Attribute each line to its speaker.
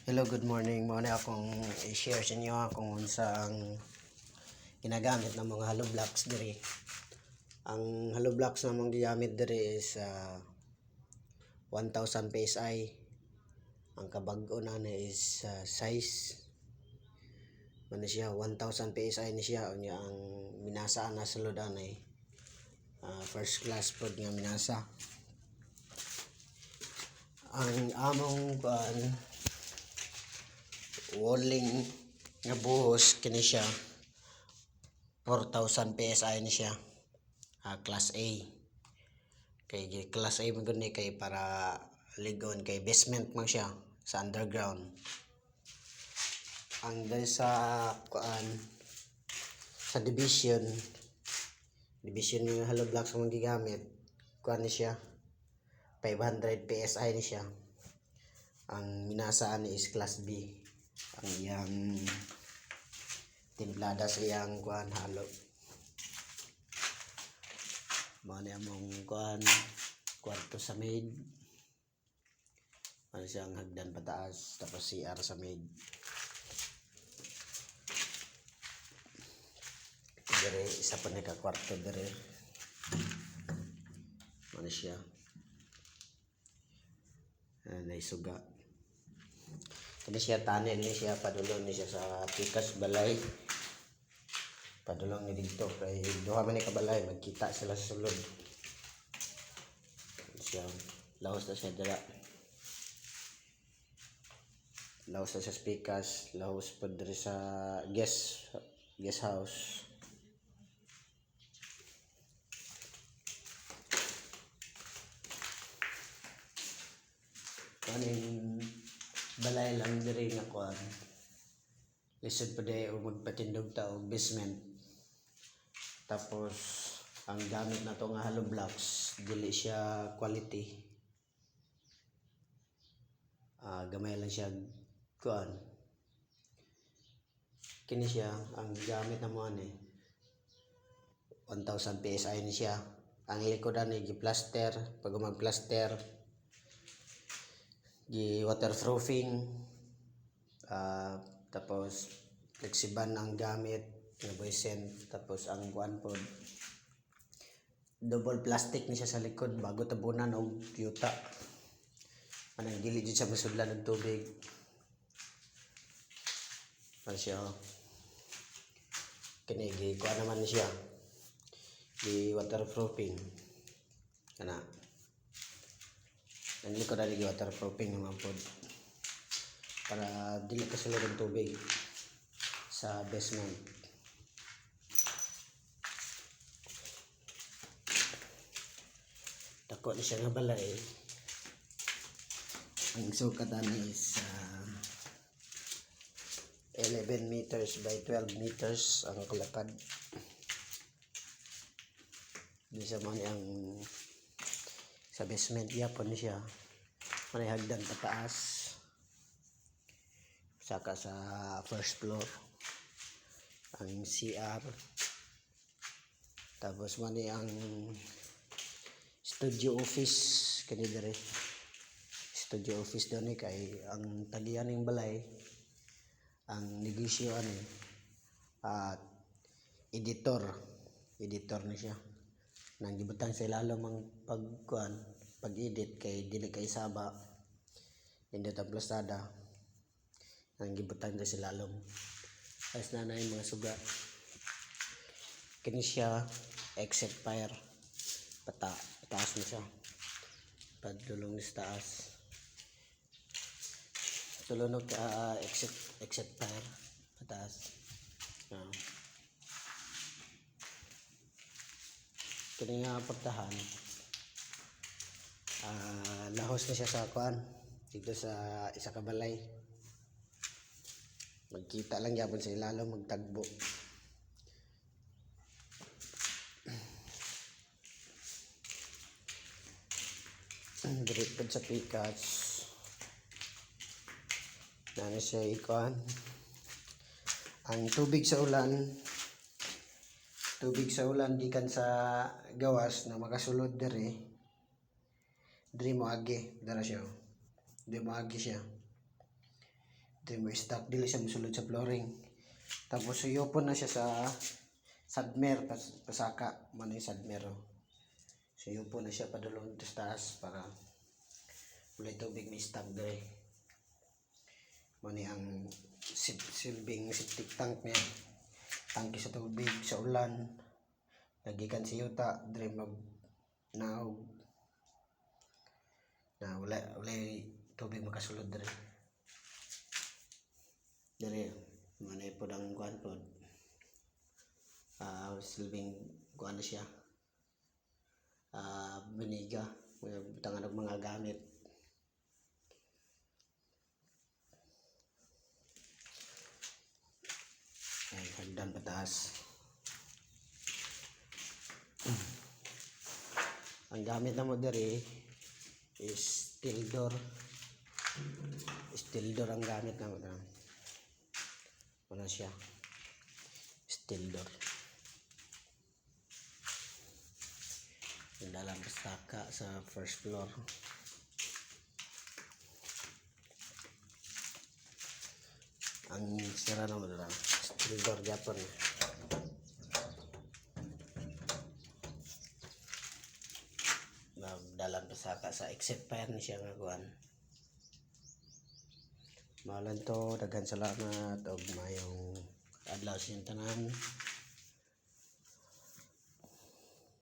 Speaker 1: Hello, good morning. Muna akong i-share sa inyo kung unsa ang ginagamit ng mga hollow blocks diri. Ang hollow blocks na mong gigamit diri is 1000 PSI. Ang kabag-o na is size man siya 1000 PSI ni siya unya ang minasa na sulod anay first class pod nga minasa. Ang among walling nga buhos kini siya 4000 PSI ni siya, class A. Kay class A man gud ni kay para ligon kay basement man siya sa underground. Ang dahil sa division ng hollow blocks mong gigamit ni siya 500 PSI ni siya. Ang minasaan ni is class B. Ang iyang timplada sa iyang hollow. Mao ni among kwarto sa maid. Ano siyang hagdan pataas tapos CR sa maid. Dire isa pa ni ka kwarto dire. Ano siya? Naisuga. Kani siya tunnel ni siya padulong ni siya sa pikas balay. Padulong ni dito kay duha man ni ka balay magkita sila sa sulod. Siya laos na siya dira. Laos na siya pikas, laos pa diri sa guest house. Kaning balay lang diri nga lisod pa day o magpatindog ta og basement. Tapos ang gamit na to nga hollow blocks dili siya quality. Gamay lang siya kini siya ang gamit na mo ani 1000 PSI ni siya. Ang likodan ni gi-plaster, pag mag-plaster waterproofing, tapos flexiban ang gamit nga boysen, tapos ang pod double plastic ni siya sa likod bago tabunan og yuta. Anang dili jud siya masudlan og tubig. Ano siya kini naman ni siya waterproofing kana. Ang likod na waterproofing naman po para dili kasulod ang tubig sa basement. Dako na siya nga balay. Ang sukatan is 11 meters by 12 meters ang kalapad. Di sa man ang sa basement yapon ni siya may hagdan pataas saka sa first floor ang CR, tapos man ang studio office kani dire. Studio office daw ni kay ang tagian ning balay ang negosyo ani at editor ni siya nang gibutang sa ilalom ang pag-edit kay dili kay saba indot ang plastada nang gibutang sa ilalom. Ayos na yung mga suga. Kini siya exit fire pataas na siya padulong sa taas tulunok exit fire pataas. Kini nga portahan lahos na siya sa dito sa isa ka balay. Magkita lang yapon sa ilalom magtagbo. Direct sa pikas na siya ang tubig sa ulan gikan sa gawas na makasulod diri mo agi dara siya. Di mo agi siya. Di mo stock dili siya mosulod sa flooring. Tapos suyopon na siya sa sadmer pasaka man yung sadmer. Oh. Suyopon na siya padulong sa taas para walay tubig may stock dere. Mani ang silbing septic tank niya. Tangke sa tubig sa ulan. Lagikan si yuta dire mag naog na walay tubig makasulod dire. Dari mana po ang kuan po silbing kuan na siya biniga butangan og mga gamit ay hagdan pataas. Ang gamit na mo diri is steel door ang gamit na mo diri. Ano siya? Steel door. Dalam pasaka sa first floor. Ang sira naman lang. Steel door Japan. Dalam pasaka sa exit fire ni siya nga kuan. Mahalan to, daghan salamat og mayong adlaw sa tanan.